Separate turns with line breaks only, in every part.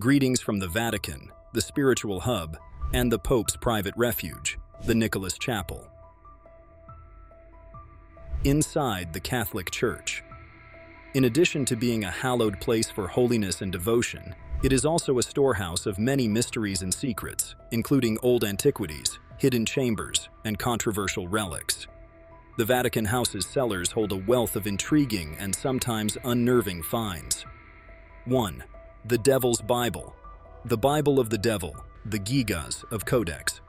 greetings from the Vatican, the spiritual hub, and the Pope's private refuge, the Nicholas Chapel. Inside the Catholic Church. In addition to being a hallowed place for holiness and devotion, it is also a storehouse of many mysteries and secrets, including old antiquities, hidden chambers, and controversial relics. The Vatican House's cellars hold a wealth of intriguing and sometimes unnerving finds. 1. The Devil's Bible. The Bible of the Devil, the Gigas of Codex.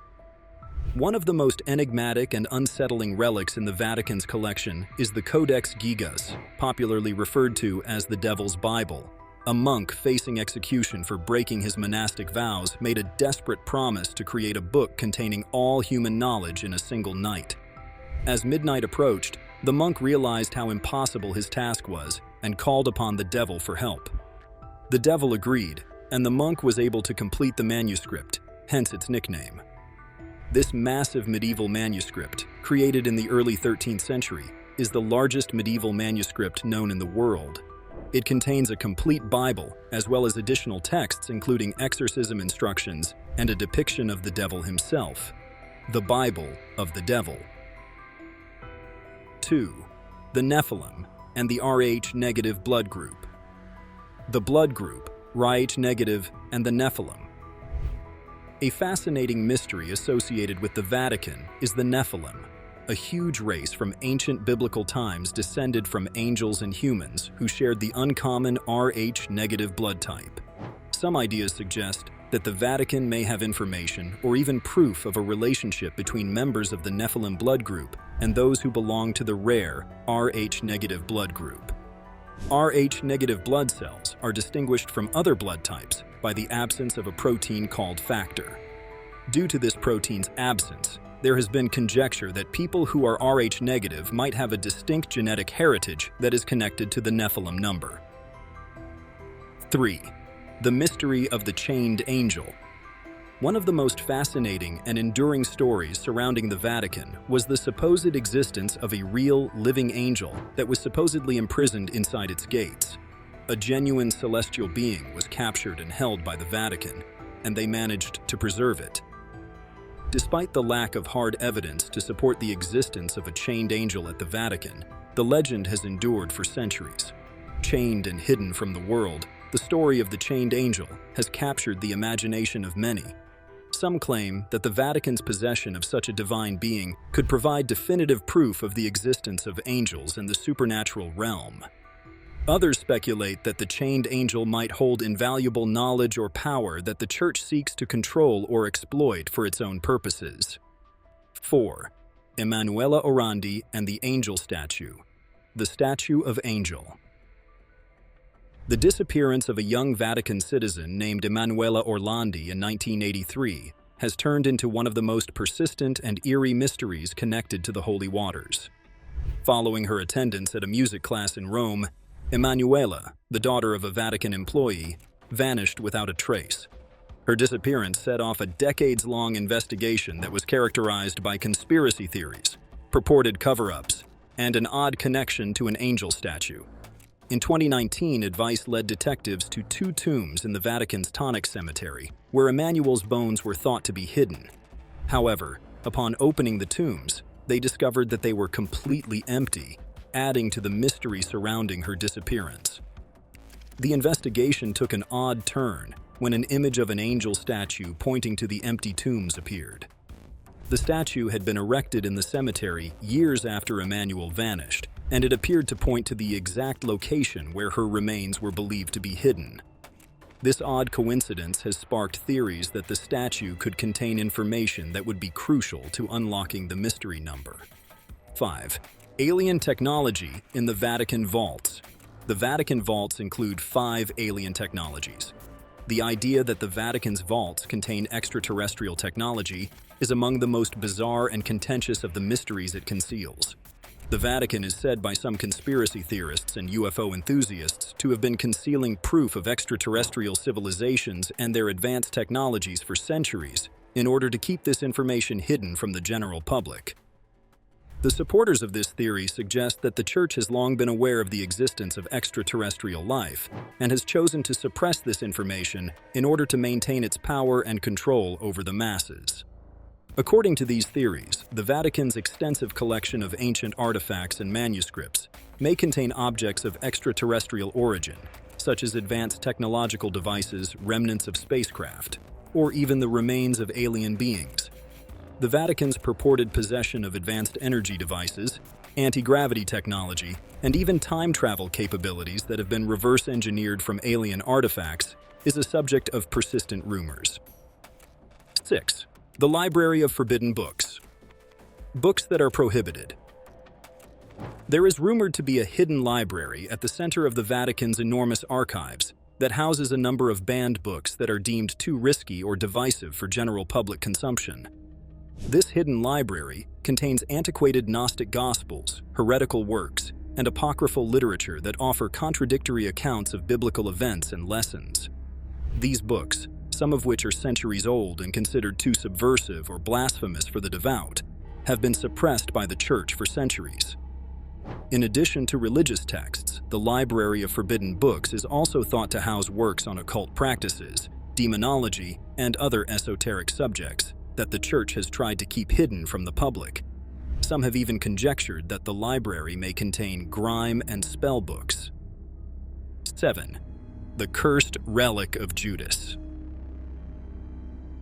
One of the most enigmatic and unsettling relics in the Vatican's collection is the Codex Gigas, popularly referred to as the Devil's Bible. A monk facing execution for breaking his monastic vows made a desperate promise to create a book containing all human knowledge in a single night. As midnight approached, the monk realized how impossible his task was and called upon the devil for help. The devil agreed, and the monk was able to complete the manuscript, hence its nickname. This massive medieval manuscript, created in the early 13th century, is the largest medieval manuscript known in the world. It contains a complete Bible, as well as additional texts including exorcism instructions and a depiction of the devil himself. The Bible of the Devil. 2. The Nephilim and the Rh-negative blood group. The blood group, Rh-negative, and the Nephilim. A fascinating mystery associated with the Vatican is the Nephilim, a huge race from ancient biblical times descended from angels and humans who shared the uncommon Rh-negative blood type. Some ideas suggest that the Vatican may have information or even proof of a relationship between members of the Nephilim blood group and those who belong to the rare Rh-negative blood group. Rh-negative blood cells are distinguished from other blood types by the absence of a protein called factor. Due to this protein's absence, there has been conjecture that people who are Rh-negative might have a distinct genetic heritage that is connected to the Nephilim number. 3. The mystery of the chained angel. One of the most fascinating and enduring stories surrounding the Vatican was the supposed existence of a real, living angel that was supposedly imprisoned inside its gates. A genuine celestial being was captured and held by the Vatican, and they managed to preserve it. Despite the lack of hard evidence to support the existence of a chained angel at the Vatican, the legend has endured for centuries. Chained and hidden from the world, the story of the chained angel has captured the imagination of many. Some claim that the Vatican's possession of such a divine being could provide definitive proof of the existence of angels in the supernatural realm. Others speculate that the chained angel might hold invaluable knowledge or power that the Church seeks to control or exploit for its own purposes. 4. Emanuela Orlandi and the Angel Statue. The Statue of Angel. The disappearance of a young Vatican citizen named Emanuela Orlandi in 1983 has turned into one of the most persistent and eerie mysteries connected to the holy waters. Following her attendance at a music class in Rome, Emanuela, the daughter of a Vatican employee, vanished without a trace. Her disappearance set off a decades-long investigation that was characterized by conspiracy theories, purported cover-ups, and an odd connection to an angel statue. In 2019, advice led detectives to 2 tombs in the Vatican's Tonic Cemetery, where Emmanuel's bones were thought to be hidden. However, upon opening the tombs, they discovered that they were completely empty, adding to the mystery surrounding her disappearance. The investigation took an odd turn when an image of an angel statue pointing to the empty tombs appeared. The statue had been erected in the cemetery years after Emmanuel vanished, and it appeared to point to the exact location where her remains were believed to be hidden. This odd coincidence has sparked theories that the statue could contain information that would be crucial to unlocking the mystery number. 5. Alien technology in the Vatican vaults. The Vatican vaults include 5 alien technologies. The idea that the Vatican's vaults contain extraterrestrial technology is among the most bizarre and contentious of the mysteries it conceals. The Vatican is said by some conspiracy theorists and UFO enthusiasts to have been concealing proof of extraterrestrial civilizations and their advanced technologies for centuries in order to keep this information hidden from the general public. The supporters of this theory suggest that the Church has long been aware of the existence of extraterrestrial life and has chosen to suppress this information in order to maintain its power and control over the masses. According to these theories, the Vatican's extensive collection of ancient artifacts and manuscripts may contain objects of extraterrestrial origin, such as advanced technological devices, remnants of spacecraft, or even the remains of alien beings. The Vatican's purported possession of advanced energy devices, anti-gravity technology, and even time travel capabilities that have been reverse-engineered from alien artifacts is a subject of persistent rumors. 6. The Library of Forbidden Books. Books that are prohibited. There is rumored to be a hidden library at the center of the Vatican's enormous archives that houses a number of banned books that are deemed too risky or divisive for general public consumption. This hidden library contains antiquated Gnostic Gospels, heretical works, and apocryphal literature that offer contradictory accounts of biblical events and lessons. These books, some of which are centuries old and considered too subversive or blasphemous for the devout, have been suppressed by the Church for centuries. In addition to religious texts, the Library of Forbidden Books is also thought to house works on occult practices, demonology, and other esoteric subjects that the Church has tried to keep hidden from the public. Some have even conjectured that the library may contain grime and spell books. 7. The Cursed Relic of Judas.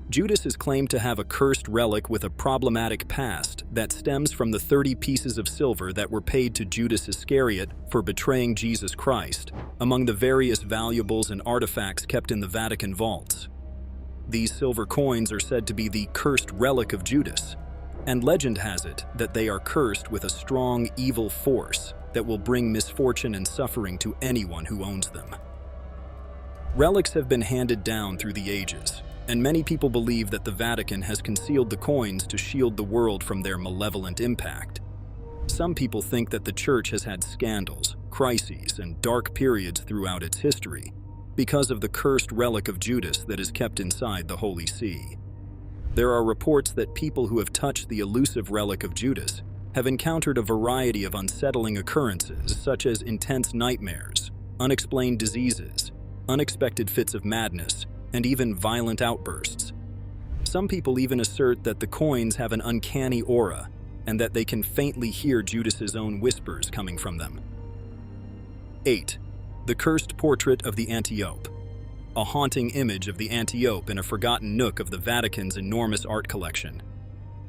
Judas is claimed to have a cursed relic with a problematic past that stems from the 30 pieces of silver that were paid to Judas Iscariot for betraying Jesus Christ, among the various valuables and artifacts kept in the Vatican vaults. These silver coins are said to be the cursed relic of Judas, and legend has it that they are cursed with a strong evil force that will bring misfortune and suffering to anyone who owns them. Relics have been handed down through the ages, and many people believe that the Vatican has concealed the coins to shield the world from their malevolent impact. Some people think that the Church has had scandals, crises, and dark periods throughout its history because of the cursed relic of Judas that is kept inside the Holy See. There are reports that people who have touched the elusive relic of Judas have encountered a variety of unsettling occurrences such as intense nightmares, unexplained diseases, unexpected fits of madness, and even violent outbursts. Some people even assert that the coins have an uncanny aura and that they can faintly hear Judas's own whispers coming from them. 8. The Cursed Portrait of the Antiope. A haunting image of the Antiope in a forgotten nook of the Vatican's enormous art collection.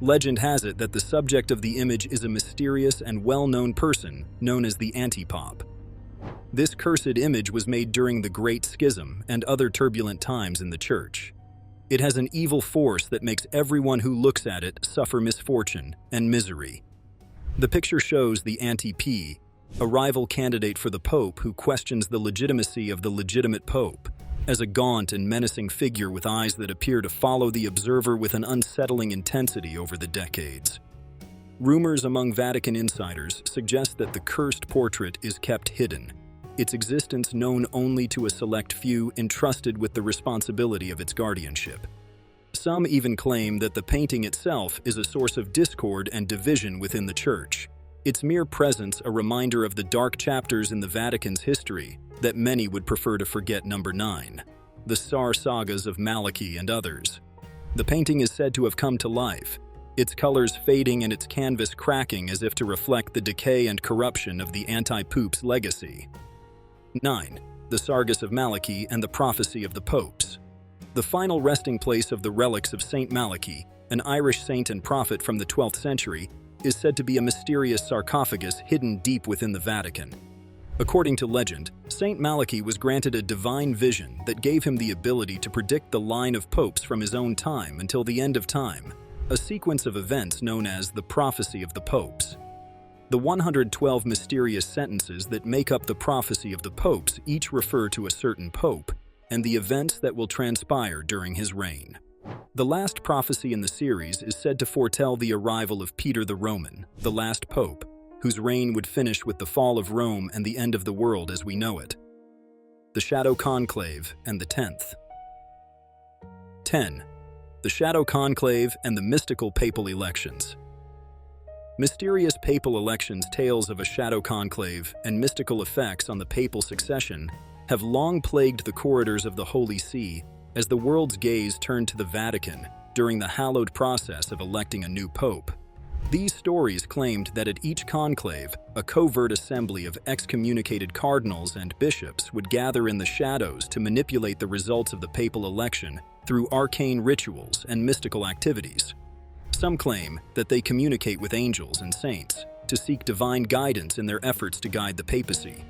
Legend has it that the subject of the image is a mysterious and well-known person known as the Antipope. This cursed image was made during the Great Schism and other turbulent times in the Church. It has an evil force that makes everyone who looks at it suffer misfortune and misery. The picture shows the Anti-P, a rival candidate for the Pope who questions the legitimacy of the legitimate Pope, as a gaunt and menacing figure with eyes that appear to follow the observer with an unsettling intensity over the decades. Rumors among Vatican insiders suggest that the cursed portrait is kept hidden, its existence known only to a select few entrusted with the responsibility of its guardianship. Some even claim that the painting itself is a source of discord and division within the Church, its mere presence a reminder of the dark chapters in the Vatican's history that many would prefer to forget. 9. The Tsar sagas of Malachy and others. The painting is said to have come to life, its colors fading and its canvas cracking as if to reflect the decay and corruption of the anti-Pope's legacy. 9. The Sargus of Malachy and the Prophecy of the Popes. The final resting place of the relics of Saint Malachy, an Irish saint and prophet from the 12th century, is said to be a mysterious sarcophagus hidden deep within the Vatican. According to legend, Saint Malachy was granted a divine vision that gave him the ability to predict the line of popes from his own time until the end of time, a sequence of events known as the Prophecy of the Popes. The 112 mysterious sentences that make up the Prophecy of the Popes each refer to a certain pope and the events that will transpire during his reign. The last prophecy in the series is said to foretell the arrival of Peter the Roman, the last pope, whose reign would finish with the fall of Rome and the end of the world as we know it. The Shadow Conclave and the 10th. 10. The Shadow Conclave and the mystical papal elections. Mysterious papal elections, tales of a shadow conclave, and mystical effects on the papal succession have long plagued the corridors of the Holy See as the world's gaze turned to the Vatican during the hallowed process of electing a new pope. These stories claimed that at each conclave, a covert assembly of excommunicated cardinals and bishops would gather in the shadows to manipulate the results of the papal election through arcane rituals and mystical activities. Some claim that they communicate with angels and saints to seek divine guidance in their efforts to guide the papacy.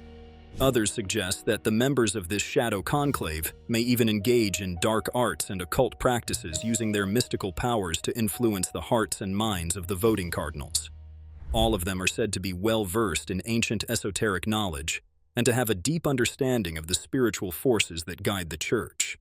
Others suggest that the members of this shadow conclave may even engage in dark arts and occult practices using their mystical powers to influence the hearts and minds of the voting cardinals. All of them are said to be well-versed in ancient esoteric knowledge and to have a deep understanding of the spiritual forces that guide the Church.